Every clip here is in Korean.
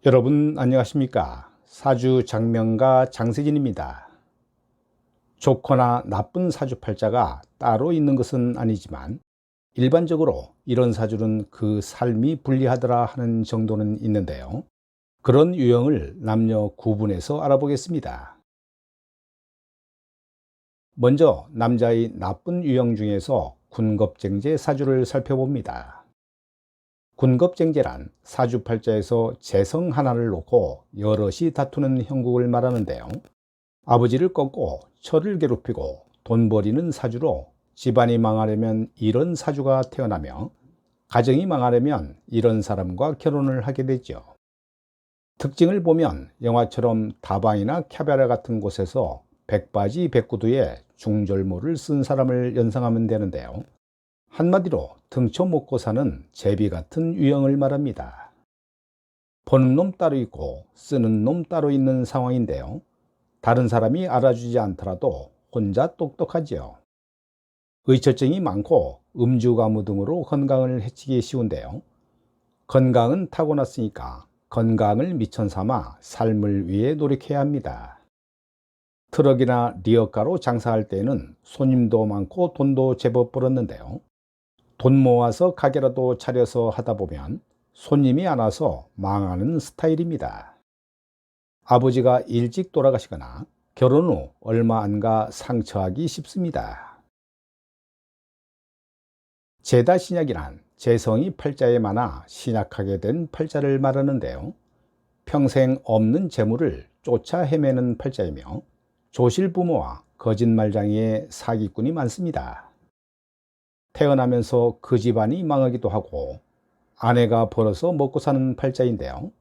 여러분 안녕하십니까? 사주 장명가 장세진입니다. 좋거나 나쁜 사주팔자가 따로 있는 것은 아니지만 일반적으로 이런 사주는 그 삶이 불리하더라 하는 정도는 있는데요. 그런 유형을 남녀 구분해서 알아보겠습니다. 먼저 남자의 나쁜 유형 중에서 군겁쟁제 사주를 살펴봅니다. 군겁쟁제란 사주팔자에서 재성 하나를 놓고 여럿이 다투는 형국을 말하는데요. 아버지를 꺾고 처를 괴롭히고 돈 버리는 사주로 집안이 망하려면 이런 사주가 태어나며 가정이 망하려면 이런 사람과 결혼을 하게 되죠. 특징을 보면 영화처럼 다방이나 캬베레 같은 곳에서 백바지 백구두에 중절모를 쓴 사람을 연상하면 되는데요. 한마디로 등쳐 먹고 사는 제비 같은 유형을 말합니다. 버는 놈 따로 있고 쓰는 놈 따로 있는 상황인데요. 다른 사람이 알아주지 않더라도 혼자 똑똑하지요. 의처증이 많고 음주가무 등으로 건강을 해치기 쉬운데요. 건강은 타고났으니까 건강을 미천 삼아 삶을 위해 노력해야 합니다. 트럭이나 리어카로 장사할 때에는 손님도 많고 돈도 제법 벌었는데요. 돈 모아서 가게라도 차려서 하다 보면 손님이 안 와서 망하는 스타일입니다. 아버지가 일찍 돌아가시거나 결혼 후 얼마 안 가 상처하기 쉽습니다. 제다 신약이란 재성이 팔자에 많아 신약하게 된 팔자를 말하는데요. 평생 없는 재물을 쫓아 헤매는 팔자이며 조실 부모와 거짓말장애의 사기꾼이 많습니다. 태어나면서 그 집안이 망하기도 하고 아내가 벌어서 먹고 사는 팔자인데요.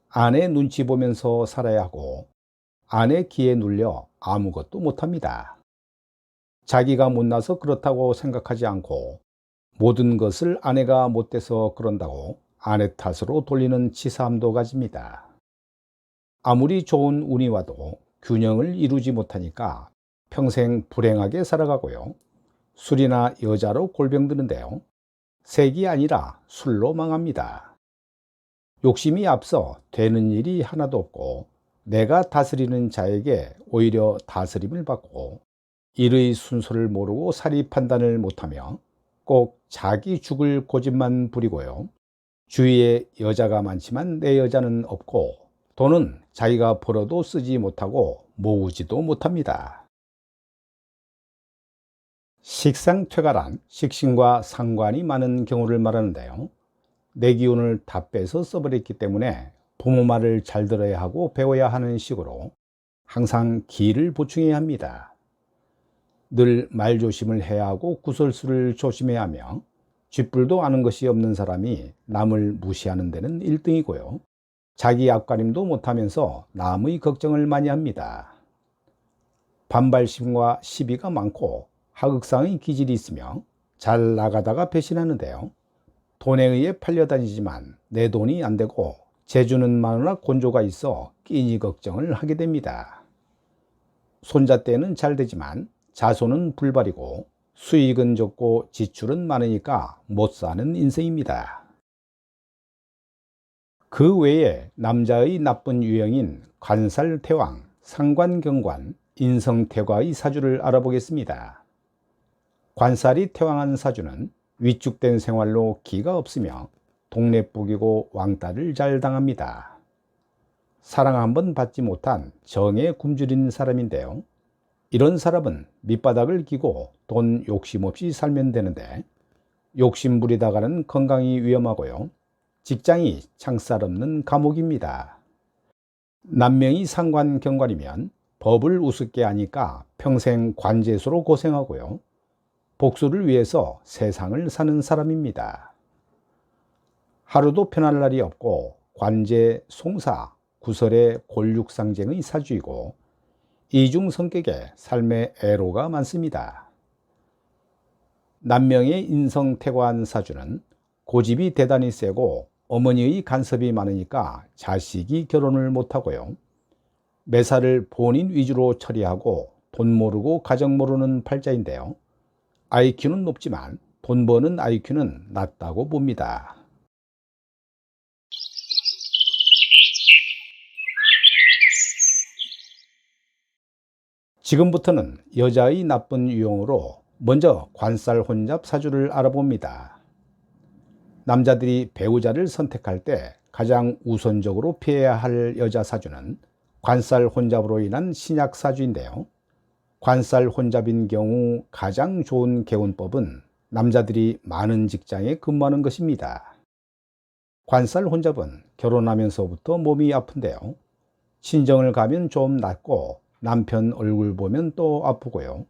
아내 눈치 보면서 살아야 하고 아내 기에 눌려 아무것도 못합니다. 자기가 못나서 그렇다고 생각하지 않고 모든 것을 아내가 못돼서 그런다고 아내 탓으로 돌리는 치사함도 가집니다. 아무리 좋은 운이 와도 균형을 이루지 못하니까 평생 불행하게 살아가고요. 술이나 여자로 골병드는데요. 색이 아니라 술로 망합니다. 욕심이 앞서 되는 일이 하나도 없고 내가 다스리는 자에게 오히려 다스림을 받고 일의 순서를 모르고 사리 판단을 못하며 꼭 자기 죽을 고집만 부리고요. 주위에 여자가 많지만 내 여자는 없고 돈은 자기가 벌어도 쓰지 못하고 모으지도 못합니다. 식상퇴가란 식신과 상관이 많은 경우를 말하는데요. 내 기운을 다 빼서 써버렸기 때문에 부모 말을 잘 들어야 하고 배워야 하는 식으로 항상 기를 보충해야 합니다. 늘 말조심을 해야 하고 구설수를 조심해야 하며 쥐뿔도 아는 것이 없는 사람이 남을 무시하는 데는 1등이고요. 자기 앞가림도 못하면서 남의 걱정을 많이 합니다. 반발심과 시비가 많고 하극상의 기질이 있으며 잘 나가다가 배신하는데요. 돈에 의해 팔려다니지만 내 돈이 안 되고 재주는 많으나 곤조가 있어 끼니 걱정을 하게 됩니다. 손자 때는 잘 되지만 자손은 불발이고 수익은 적고 지출은 많으니까 못 사는 인생입니다. 그 외에 남자의 나쁜 유형인 관살태왕, 상관경관, 인성태과의 사주를 알아보겠습니다. 관살이 태왕한 사주는 위축된 생활로 기가 없으며 동네북이고 왕따를 잘 당합니다. 사랑 한번 받지 못한 정에 굶주린 사람인데요. 이런 사람은 밑바닥을 기고 돈 욕심 없이 살면 되는데 욕심 부리다가는 건강이 위험하고요. 직장이 창살 없는 감옥입니다. 남명이 상관경관이면 법을 우습게 하니까 평생 관제소로 고생하고요. 복수를 위해서 세상을 사는 사람입니다. 하루도 편할 날이 없고 관제, 송사, 구설의 골육상쟁의 사주이고 이중 성격에 삶의 애로가 많습니다. 남명의 인성태과한 사주는 고집이 대단히 세고 어머니의 간섭이 많으니까 자식이 결혼을 못하고요. 매사를 본인 위주로 처리하고 돈 모르고 가정 모르는 팔자인데요. IQ는 높지만 돈 버는 IQ는 낮다고 봅니다. 지금부터는 여자의 나쁜 유형으로 먼저 관살 혼잡 사주를 알아봅니다. 남자들이 배우자를 선택할 때 가장 우선적으로 피해야 할 여자 사주는 관살 혼잡으로 인한 신약 사주인데요. 관살 혼잡인 경우 가장 좋은 개운법은 남자들이 많은 직장에 근무하는 것입니다. 관살 혼잡은 결혼하면서부터 몸이 아픈데요. 친정을 가면 좀 낫고 남편 얼굴 보면 또 아프고요.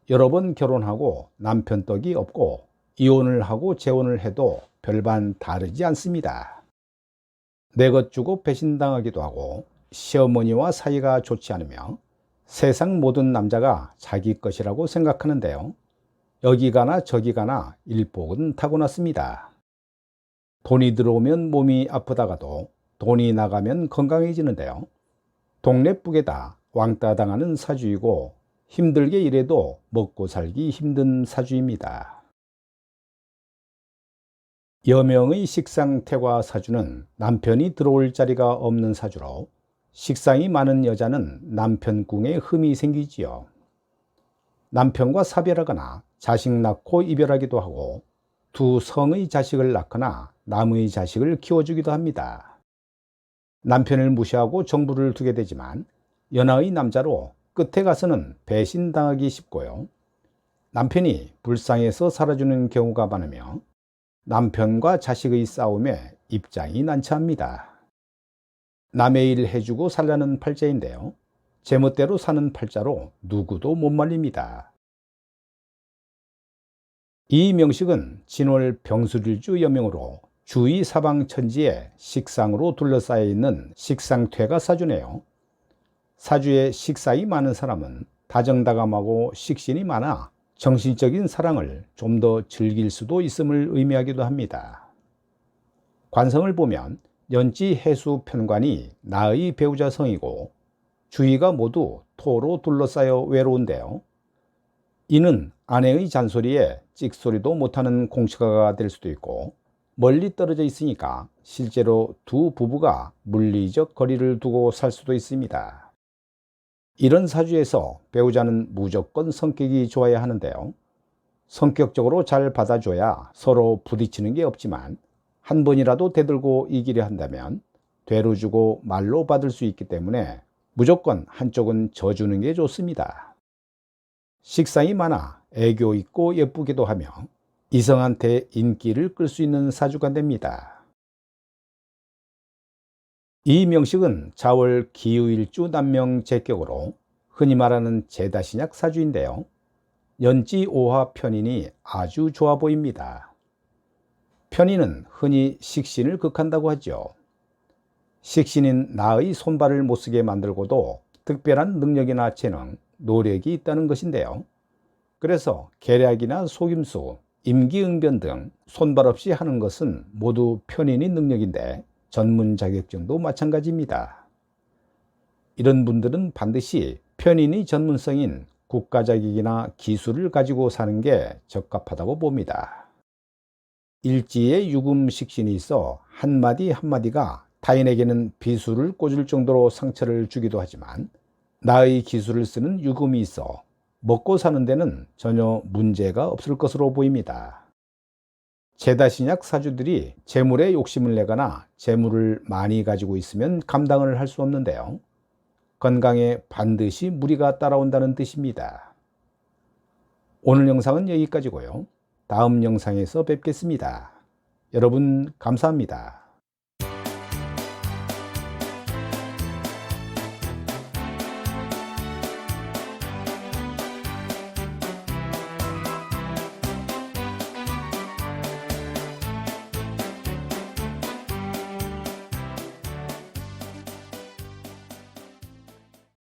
여러 번 결혼하고 남편 떡이 없고 이혼을 하고 재혼을 해도 별반 다르지 않습니다. 내 것 주고 배신당하기도 하고 시어머니와 사이가 좋지 않으며 세상 모든 남자가 자기 것이라고 생각하는데요. 여기 가나 저기 가나 일복은 타고났습니다. 돈이 들어오면 몸이 아프다가도 돈이 나가면 건강해지는데요. 동네북에다 왕따 당하는 사주이고 힘들게 일해도 먹고 살기 힘든 사주입니다. 여명의 식상태과 사주는 남편이 들어올 자리가 없는 사주로 식상이 많은 여자는 남편 궁에 흠이 생기지요. 남편과 사별하거나 자식 낳고 이별하기도 하고 두 성의 자식을 낳거나 남의 자식을 키워주기도 합니다. 남편을 무시하고 정부를 두게 되지만 연하의 남자로 끝에 가서는 배신당하기 쉽고요. 남편이 불쌍해서 살아주는 경우가 많으며 남편과 자식의 싸움에 입장이 난처합니다. 남의 일 해주고 살라는 팔자인데요. 제멋대로 사는 팔자로 누구도 못 말립니다. 이 명식은 진월 병술일주 여명으로 주위 사방 천지에 식상으로 둘러싸여 있는 식상퇴가 사주네요. 사주에 식상이 많은 사람은 다정다감하고 식신이 많아 정신적인 사랑을 좀 더 즐길 수도 있음을 의미하기도 합니다. 관성을 보면 연지 해수 편관이 나의 배우자 성이고 주위가 모두 토로 둘러싸여 외로운데요. 이는 아내의 잔소리에 찍소리도 못하는 공처가가 될 수도 있고 멀리 떨어져 있으니까 실제로 두 부부가 물리적 거리를 두고 살 수도 있습니다. 이런 사주에서 배우자는 무조건 성격이 좋아야 하는데요. 성격적으로 잘 받아줘야 서로 부딪히는 게 없지만 한 번이라도 대들고 이기려 한다면 되로 주고 말로 받을 수 있기 때문에 무조건 한쪽은 져주는 게 좋습니다. 식상이 많아 애교 있고 예쁘기도 하며 이성한테 인기를 끌 수 있는 사주가 됩니다. 이 명식은 자월 기의일주 남명 제격으로 흔히 말하는 제다신약 사주인데요. 연지 오화 편인이 아주 좋아 보입니다. 편인은 흔히 식신을 극한다고 하죠. 식신인 나의 손발을 못쓰게 만들고도 특별한 능력이나 재능, 노력이 있다는 것인데요. 그래서 계략이나 속임수, 임기응변 등 손발 없이 하는 것은 모두 편인의 능력인데 전문 자격증도 마찬가지입니다. 이런 분들은 반드시 편인의 전문성인 국가자격이나 기술을 가지고 사는 게 적합하다고 봅니다. 일지에 유금식신이 있어 한마디 한마디가 타인에게는 비수를 꽂을 정도로 상처를 주기도 하지만 나의 기술을 쓰는 유금이 있어 먹고 사는 데는 전혀 문제가 없을 것으로 보입니다. 제다신약 사주들이 재물에 욕심을 내거나 재물을 많이 가지고 있으면 감당을 할 수 없는데요. 건강에 반드시 무리가 따라온다는 뜻입니다. 오늘 영상은 여기까지고요. 다음 영상에서 뵙겠습니다. 여러분 감사합니다.